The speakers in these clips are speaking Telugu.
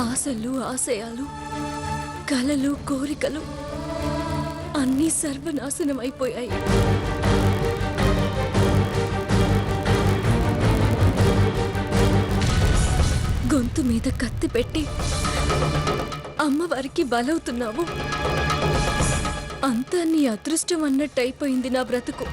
ఆశలు, ఆశయాలు, కలలు, కోరికలు అన్నీ సర్వనాశనం అయిపోయాయి. గొంతు మీద కత్తి పెట్టి అమ్మవారికి బలవుతున్నావు. అంతా నీ అదృష్టం అన్నట్టయిపోయింది నా బ్రతుకు.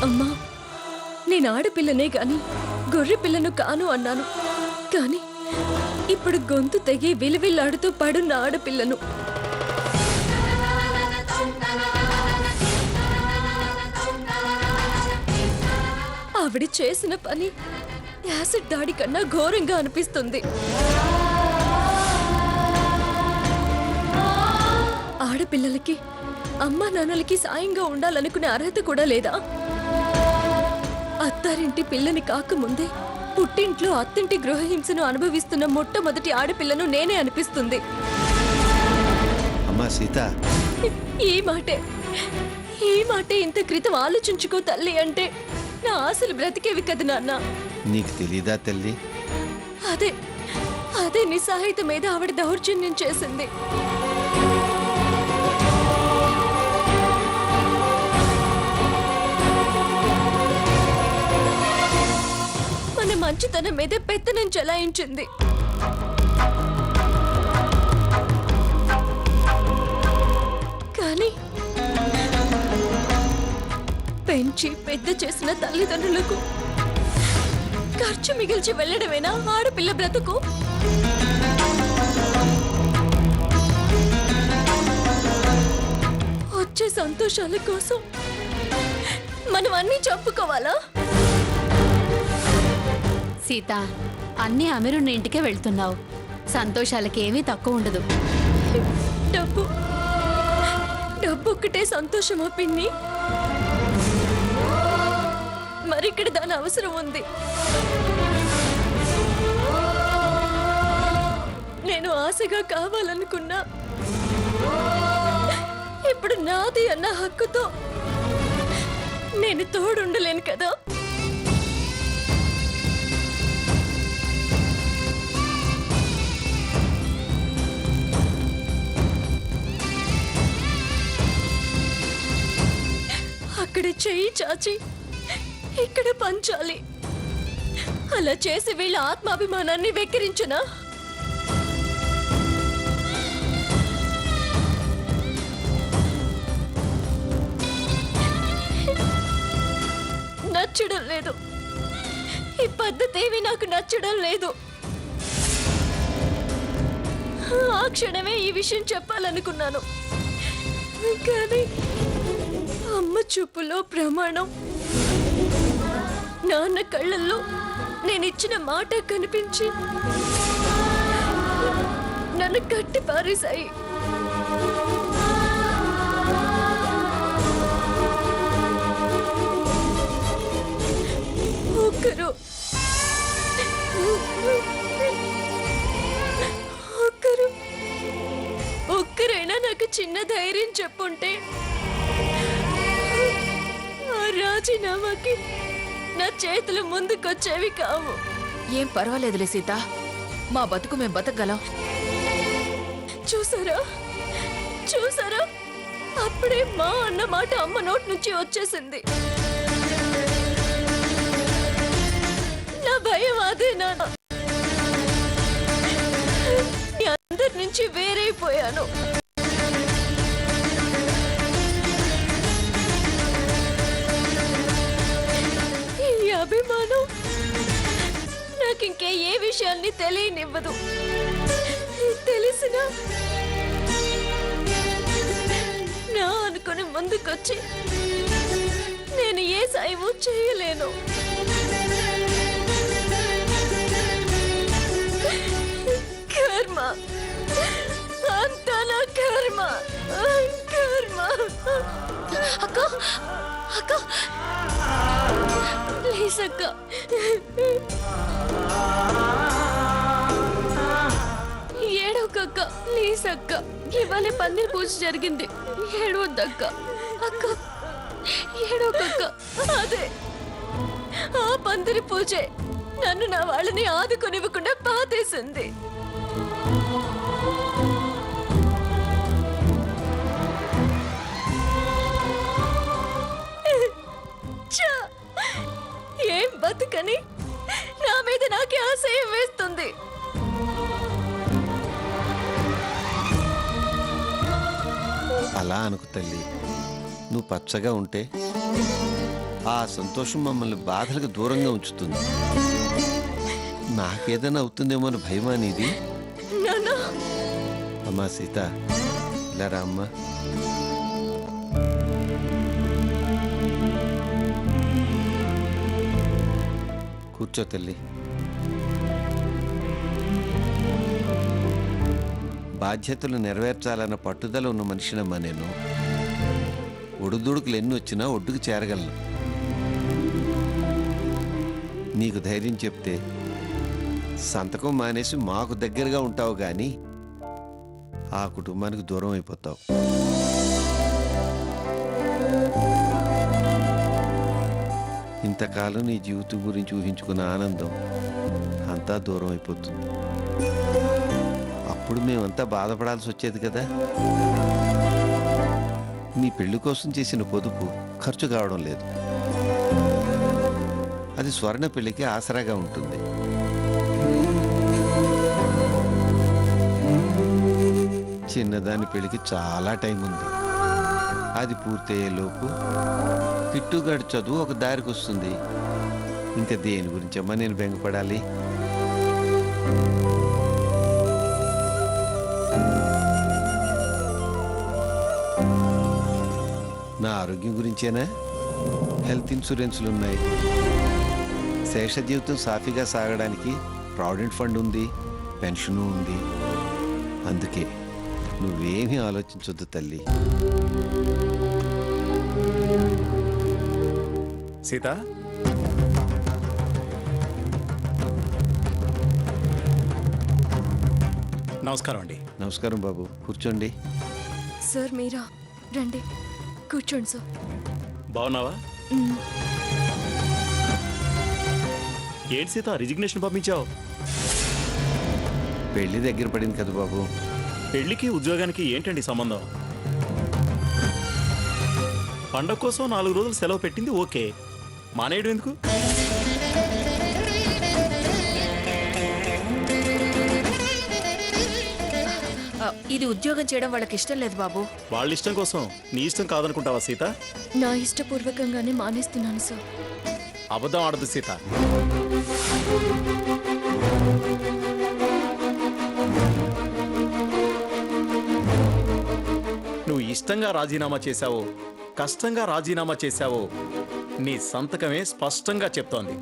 అమ్మా, నేను ఆడపిల్లనే గాని గొర్రె పిల్లను కాను అన్నాను. కానీ ఇప్పుడు గొంతు తెగి విలువిల్లాడుతూ పడున్న ఆడపిల్లను. ఆవిడ చేసిన పని యాసిడ్ దాడి కన్నా ఘోరంగా అనిపిస్తుంది. ఆడపిల్లలకి అమ్మా నాన్నలకి సాయంగా ఉండాలనుకునే అర్హత కూడా లేదా? అత్తారింటి పిల్లని కాకముందే పుట్టింట్లో అత్తింటి గృహహింసను అనుభవిస్తున్న మొట్టమొదటి ఆడపిల్లను నేనే అనిపిస్తుంది. అమ్మా సీత, ఈ మాటే ఇంత క్రితం ఆలోచించుకో తల్లి అంటే నా ఆశలు బ్రతికేవి కదా నాన్న. నీకు తెలీదా తల్లి? అదే నిస్సహాయత మీద ఆవిడ దౌర్జన్యం చేసింది. మన మంచితనం మీద పెత్తనం చెలాయించింది. కానీ పెంచి పెద్ద చేసిన తల్లిదండ్రులకు ఖర్చు మిగిల్చి వెళ్ళడమేనా ఆడపిల్ల బ్రతుకు? వచ్చే సంతోషాల కోసం మనం అన్నీ చంపుకోవాలా? సీత, అన్నీ అమీరున్న ఇంటికే వెళ్తున్నావు. సంతోషాలకి ఏమీ తక్కువ ఉండదు. డబ్బు ఒక్కటే సంతోషమా పిన్ని? మరిక్కడ దాని అవసరం ఉంది. నేను ఆశగా కావాలనుకున్నా ఇప్పుడు నాది అన్న హక్కుతో నేను తోడుండలేను కదా. అక్కడ చెయ్యి చాచి ఇక్కడ పంచాలి. అలా చేసి వీళ్ళ ఆత్మాభిమానాన్ని వెక్కిరించనా? నచ్చడం లేదు. ఈ పద్ధతి ఏవి నాకు నచ్చడం లేదు. ఆ క్షణమే ఈ విషయం చెప్పాలనుకున్నాను. కానీ అమ్మ చూపులో ప్రమాణం, నాన్న కళ్ళల్లో నేనిచ్చిన మాట కనిపించి నన్ను కట్టి పారేశాయి. ఒక్కరైనా నాకు చిన్న ధైర్యం చెప్పుంటే ఆ రాజీనామాకి నా చేతులు ముందుకొచ్చేవి కావు. ఏం పర్వాలేదులే సీత, మా బతుకు మేం బతకగలం. చూసారా అప్పుడే మా అన్న మాట అమ్మ నోటి నుంచి వచ్చేసింది. నా భయం అదేనా? అందరి నుంచి వేరైపోయాను. ఈ అభిమానం నాకింకే ఏ విషయాన్ని తెలియనివ్వదు. తెలిసినా నా అనుకుని ముందుకొచ్చి నేను ఏ సాయము చేయలేను. కర్మ అంతా నా కర్మ. అక్క అక్క ప్లీజ్ అక్క, ఏడవకక్క ప్లీజ్ అక్క. ఇవాళ పందిరి పూజ జరిగింది, ఏడవద్దక్క. అక్క ఏడోకక్క అదే ఆ పందిరి పూజే నన్ను నా వాళ్ళని ఆదుకొనివ్వకుండా పాతేసింది. ఛ! ఏం బతుకని నా మీద నాకే ఆశయం వేస్తుంది. అలా అనుకు తల్లి. నువ్వు పచ్చగా ఉంటే ఆ సంతోషం మమ్మల్ని బాధలకు దూరంగా ఉంచుతుంది. నాకేదైనా అవుతుందేమో అని భయమా నీది? నాన్న అమ్మా సీత, ఇలా రా అమ్మా. కూర్చో తల్లి. బాధ్యతలు నెరవేర్చాలన్న పట్టుదల ఉన్న మనిషినమ్మా నేను. ఒడుదుడుకులు ఎన్ని వచ్చినా ఒడ్డుకు చేరగలను. నీకు ధైర్యం చెప్తే సంతకం మానేసి మాకు దగ్గరగా ఉంటావు కానీ ఆ కుటుంబానికి దూరం అయిపోతావు. ఇంతకాలం నీ జీవితం గురించి ఊహించుకున్న ఆనందం అంతా దూరం అయిపోతుంది. అప్పుడు మేమంతా బాధపడాల్సి వచ్చేది కదా. నీ పెళ్లి కోసం చేసిన పొదుపు ఖర్చు కావడం లేదు. అది స్వర్ణ పెళ్లికి ఆసరాగా ఉంటుంది. చిన్నదాని పెళ్లికి చాలా టైం ఉంది. అది పూర్తయ్యేలోపు కిట్టుగాడి చదువు ఒక దారికి వస్తుంది. ఇంకా దేని గురించమ్మా నేను బెంగపడాలి? నా ఆరోగ్యం గురించేనా? హెల్త్ ఇన్సూరెన్స్లు ఉన్నాయి. శేష జీవితం సాఫీగా సాగడానికి ప్రావిడెంట్ ఫండ్ ఉంది, పెన్షను ఉంది. అందుకే నువ్వేమీ ఆలోచించొద్దు తల్లి. సీత, నమస్కారం అండి. నమస్కారం బాబు, కూర్చోండి. సార్ మీరా? రండి కూర్చోండి సార్. బాగున్నావా? ఏంటి సీత రిజిగ్నేషన్ పంపించావు? పెళ్లి దగ్గర పడింది కదా బాబు. పెళ్లికి ఉద్యోగానికి ఏంటండి సంబంధం? పండగ కోసం 4 రోజులు సెలవు పెట్టింది ఓకే, మానేయడం ఎందుకు? ఇది ఉద్యోగం చేయడం వాళ్ళకి ఇష్టం లేదు బాబు. వాళ్ళ ఇష్టం కోసం నీ ఇష్టం కాదనుకుంటావా సీత? నా ఇష్టపూర్వకంగానే మానేస్తున్నాను సార్. అబద్ధం ఆడదు సీత. నువ్వు ఇష్టంగా రాజీనామా చేశావో కష్టంగా రాజీనామా చేశావో నీ సంతకమే స్పష్టంగా చెప్తోంది.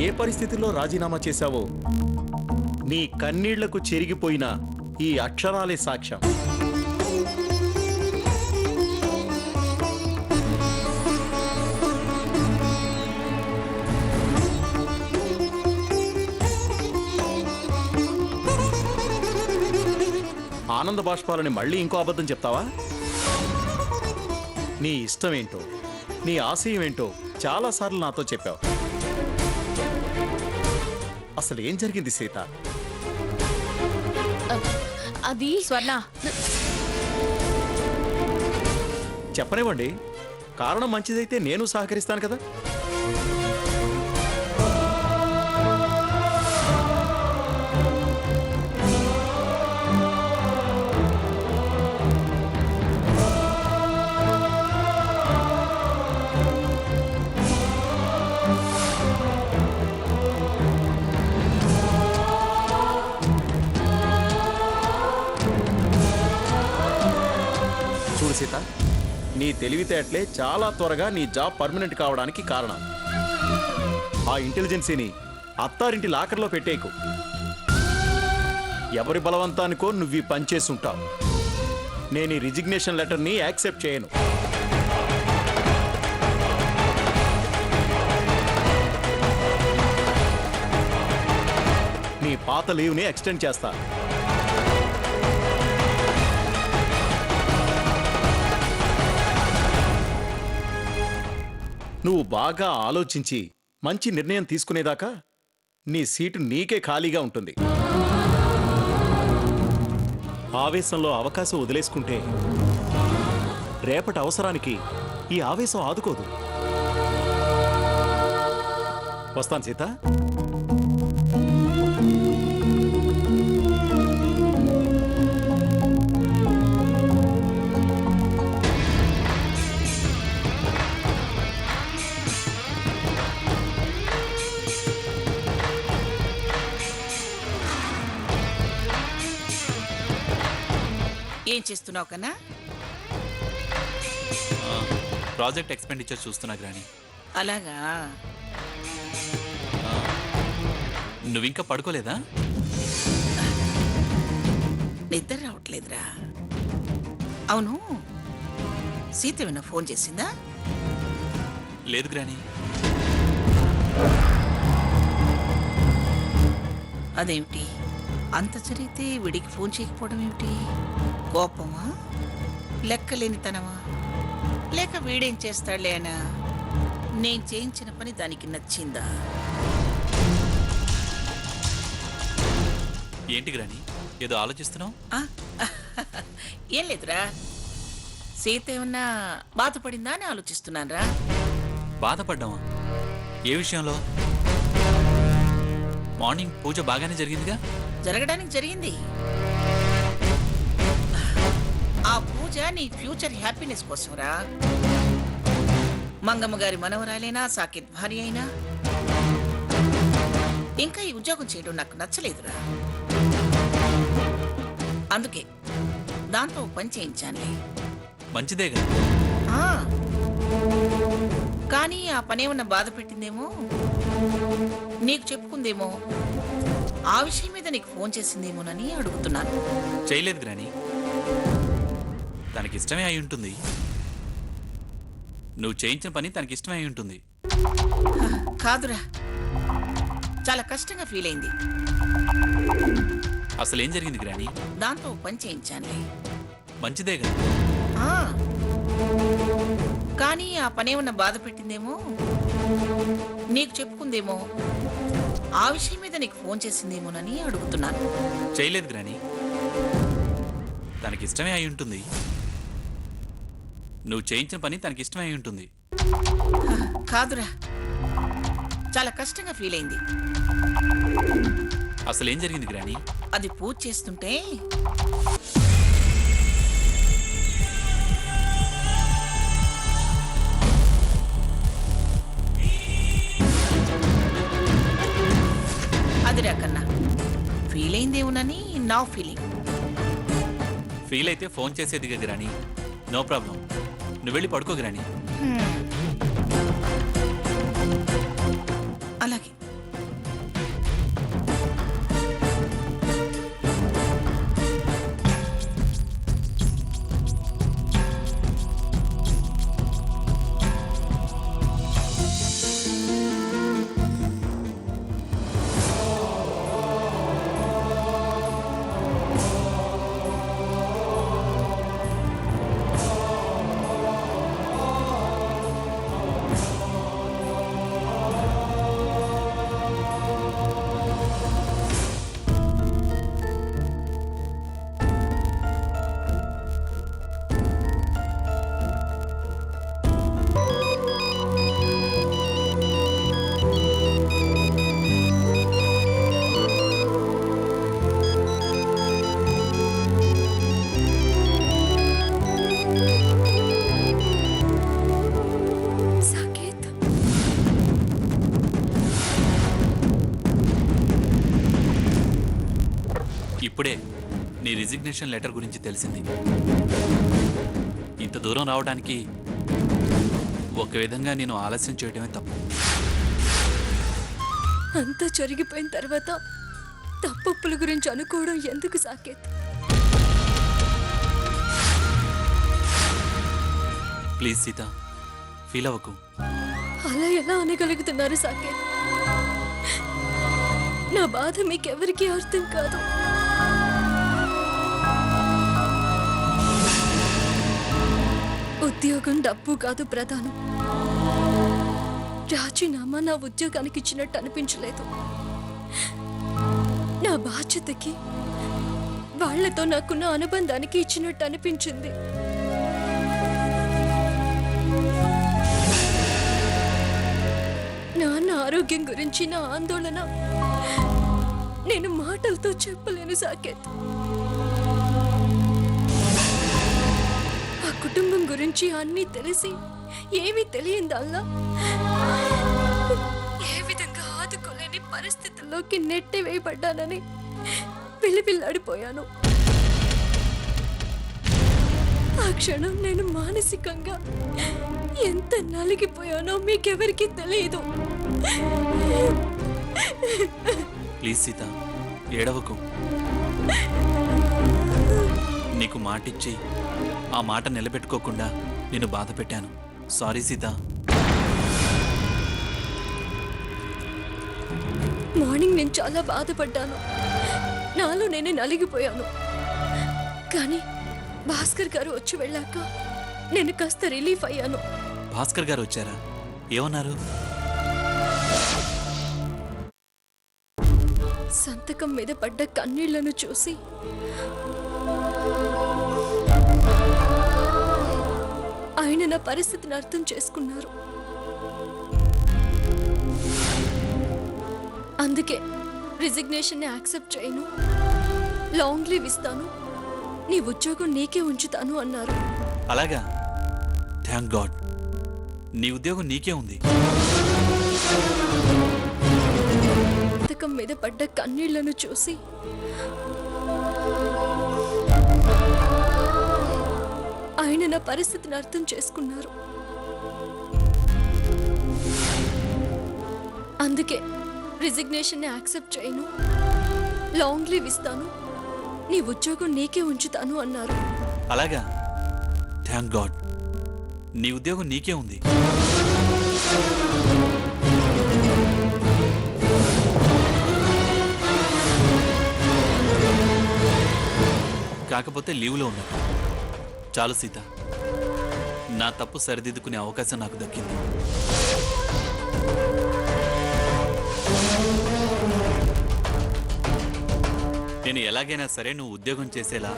ఏ పరిస్థితుల్లో రాజీనామా చేశావో నీ కన్నీళ్లకు చెరిగిపోయిన ఈ అక్షరాలే సాక్ష్యం. ఆనంద బాష్పాలని మళ్ళీ ఇంకో అబద్ధం చెప్తావా? నీ ఇష్టమేంటో నీ ఆశయం ఏంటో చాలాసార్లు నాతో చెప్పావు. అసలు ఏం జరిగింది సీత? అది స్వర్ణ, చెప్పనివ్వండి. కారణం మంచిదైతే నేను సహకరిస్తాను కదా. చూడు సీత, నీ తెలివితేటలే చాలా త్వరగా నీ జాబ్ పర్మనెంట్ కావడానికి కారణం. ఆ ఇంటెలిజెన్సీని అత్తారింటి లాకర్లో పెట్టేకు. ఎవరి బలవంతానికో నువ్వు ఈ పనిచేస్తుంటావు. నేను ఈ రిజిగ్నేషన్ లెటర్ని యాక్సెప్ట్ చేయను. నీ పాత లీవ్ని ఎక్స్టెండ్ చేస్తా. నువ్వు బాగా ఆలోచించి మంచి నిర్ణయం తీసుకునేదాకా నీ సీటు నీకే ఖాళీగా ఉంటుంది. ఆవేశంలో అవకాశం వదిలేసుకుంటే రేపటి అవసరానికి ఈ ఆవేశం ఆదుకోదు. వస్తాను సీత. ఏం చేస్తున్నావు కన్నా? ప్రాజెక్ట్ ఎక్స్పెండిచర్ చూస్తున్నా గ్రాని. అలాగా? నువ్వింకా పడుకోలేదా? నిద్ర రావట్లేదురా. అవును, సీత ఏమైనా ఫోన్ చేసిందా? లేదు గ్రాని. అదేమిటి, అంత జరిగితే వీడికి ఫోన్ చేయకపోవడం ఏమిటి? కోపమా, లెక్కలేనితనమా, లేక వీడేం చేస్తాడులే అనా? నేను చేయించిన పని దానికి నచ్చిందా? ఏంటి గ్రాని, ఏదో ఆలోచిస్తున్నావు? ఆ? ఏం లేదురా, సీత ఏమన్నా బాధపడిందా అని ఆలోచిస్తున్నానురా. బాధపడ్డావా? ఏ విషయంలో? మార్నింగ్ పూజ బాగానే జరిగిందిగా? జరగడానికి జరిగింది. ఆ పూజ నీ ఫ్యూచర్ హ్యాపీనెస్ కోసంరా. మంగమ్మ గారి మనవరాలైనా, సాకేత్ భార్య అయినా. ఇంకా ఈ ఉద్యోగం చేయడం నాకు నచ్చలేదురా. అందుకే దాంతో పని చేయించానులే. మంచిదేగా. ఆ, కానీ ఆ పనేమన్నా బాధ పెట్టిందేమో, నీకు చెప్పుకుందేమో, ఆ విషయం మీద నీకు ఫోన్ చేసిందేమోనని అడుగుతున్నాను. చేయలేదు గ్రాని, తనకిష్టమే అయి ఉంటుంది. నువ్వు చేయించిన పని తనకిష్టమే అయి ఉంటుంది. కాదురా, చాలా కష్టంగా ఫీల్ అయింది. అసలేం జరిగింది గ్రాని? దాంతో పని చేయించానులే. మంచిదేగా. ఆ, కానీ ఆ పనేమన్నా బాధ పెట్టిందేమో, నీకు చెప్పుకుందేమో, ఆ విషయం మీద నీకు ఫోన్ చేసిందేమోనని అడుగుతున్నాను. చేయలేదు గ్రాని, తనకిష్టమే అయి ఉంటుంది. నువ్వు చేయించిన పని తనకిష్టమే అయి ఉంటుంది. కాదురా, చాలా కష్టంగా ఫీల్ అయింది. అసలేం జరిగింది గ్రాని? అది పూజ చేస్తుంటే అదిరా కన్నా, ఫీల్ అయిందేమోనని నా ఫీలింగ్. ఫీల్ అయితే ఫోన్ చేసేదిగా గ్రాని. నో ప్రాబ్లం, నువ్వు వెళ్ళి పడుకో గ్రాని. అలాగే. సాకేత్, ఇప్పుడే నీ రిజిగ్నేషన్ లెటర్ గురించి తెలిసింది. ఇంత దూరం రావడానికి ఒక విధంగా నేను ఆలస్యం చేయడమే తప్పు. అంతా జరిగిపోయిన తర్వాత తప్పుల గురించి అనుకోవడం ఎందుకు సాకేత్? ప్లీజ్ సీత, ఫీల్ అవ్వకు. అలా ఎలా అనగలుగుతున్నారు సాకేత్? నా బాధ మీకెవరికీ అర్థం కాదు. ఉద్యోగం డబ్బు కాదు ప్రధానం. రాజీనామా నా ఉద్యోగానికి ఇచ్చినట్టు అనిపించలేదు. నా బాధ్యతకి వాళ్లతో నాకున్న అనుబంధానికి ఇచ్చినట్టు అనిపించింది. నాన్న ఆరోగ్యం గురించి నా ఆందోళన నేను మాటలతో చెప్పలేను సాకేత్. ఆ కుటుంబం గురించి అన్నీ తెలిసి ఏమీ తెలియందల్లా ఏ విధంగా ఆదుకోలేని పరిస్థితుల్లోకి నెట్టివేయబడ్డానని పిల్లిపిల్లాడిపోయాను. ఆ క్షణం నేను మానసికంగా ఎంత నలిగిపోయానో మీకెవరికీ తెలియదు. ప్లీజ్ సీత, ఏడవకు. నీకు మాటిచ్చి ఆ మాట నిలబెట్టుకోకుండా నేను బాధ పెట్టాను. సారీ సీత. మార్నింగ్ నేను చాలా బాధపడ్డాను. నాలో నేనే నలిగిపోయాను. కానీ భాస్కర్ గారు వచ్చి వెళ్ళాక నేను కాస్త రిలీఫ్ అయ్యాను. భాస్కర్ గారు వచ్చారా? ఏమన్నారు? సంతకం మీద పడ్డ కన్నీళ్లను చూసి ఆయన నా పరిస్థితిని అర్థం చేసుకున్నారు. అందుకే రిజిగ్నేషన్ యాక్సెప్ట్ చేయను, లాంగ్ లీవ్ ఇస్తాను, నీ ఉద్యోగం నీకే ఉంచుతాను అన్నారు. అలాగా? Thank God. నీ ఉద్యోగం నీకే ఉంది. సంతకం మీద పడ్డ కన్నీళ్లను చూసి ఆయన నా పరిస్థితిని అర్థం చేసుకున్నారు. అందుకే రిజిగ్నేషన్ యాక్సెప్ట్ చేయను, లాంగ్ లీవ్ ఇస్తాను, నీ ఉద్యోగం నీకే ఉంచుతాను అన్నారు. అలాగా? Thank God. నీ ఉద్యోగం నీకే ఉంది. కాకపోతే లీవ్లో ఉన్నా. చాలు సీత, నా తప్పు సరిదిద్దుకునే అవకాశం నాకు దక్కింది. నేను ఎలాగైనా సరే నువ్వు ఉద్యోగం చేసేలా,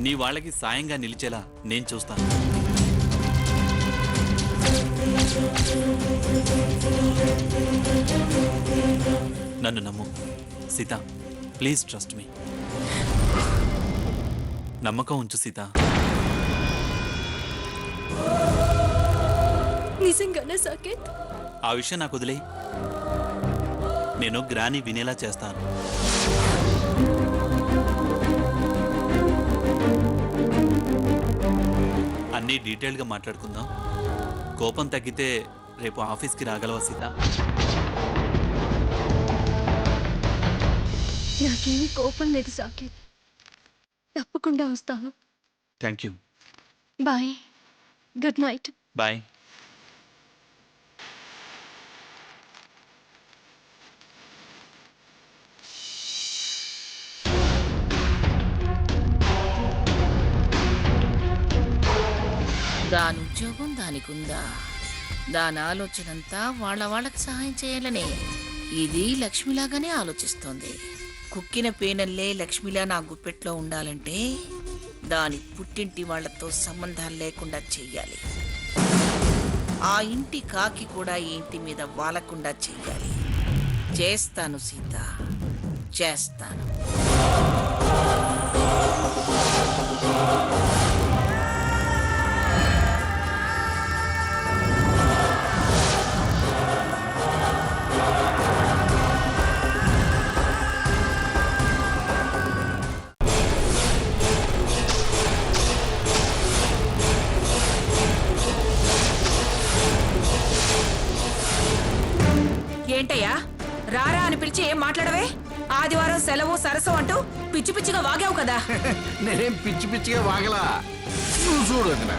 నీ వాళ్ళకి సాయంగా నిలిచేలా నేను చూస్తాను. నన్ను నమ్ము సీత. Please trust me. నమ్మకం ఉంచు సీత. నిజంగానే సాకేత్? ఆ విషయం నాకు వదిలేయి. నేను గ్రాని వినేలా చేస్తాను. అన్నీ డీటెయిల్గా మాట్లాడుకుందాం. కోపం తగ్గితే రేపు ఆఫీస్కి రాగలవా సీత? నాకేమీ కోపం లేదు సాకేత్, తప్పకుండా వస్తాను. Thank you. Bye. Good night. Bye. దాని ఉద్యోగం దానికుందా? దాని ఆలోచనంతా వాళ్ళకి సహాయం చేయాలనే. ఇది లక్ష్మిలాగానే ఆలోచిస్తోంది. కుక్కిన పేనల్లే లక్ష్మిలా నా గుప్పెట్లో ఉండాలంటే దాని పుట్టింటి వాళ్లతో సంబంధాలు లేకుండా చెయ్యాలి. ఆ ఇంటి కాకి కూడా ఈ ఇంటి మీద వాలకుండా చెయ్యాలి. చేస్తాను సీత, చేస్తాను. ఏంటయ్యా, రారా అని పిలిచి ఏం మాట్లాడవే? ఆదివారం సెలవు సరసం అంటూ పిచ్చి పిచ్చిగా వాగావు కదా. నేనేం పిచ్చి పిచ్చిగా వాగలా. నువ్వు చూడు వదినా.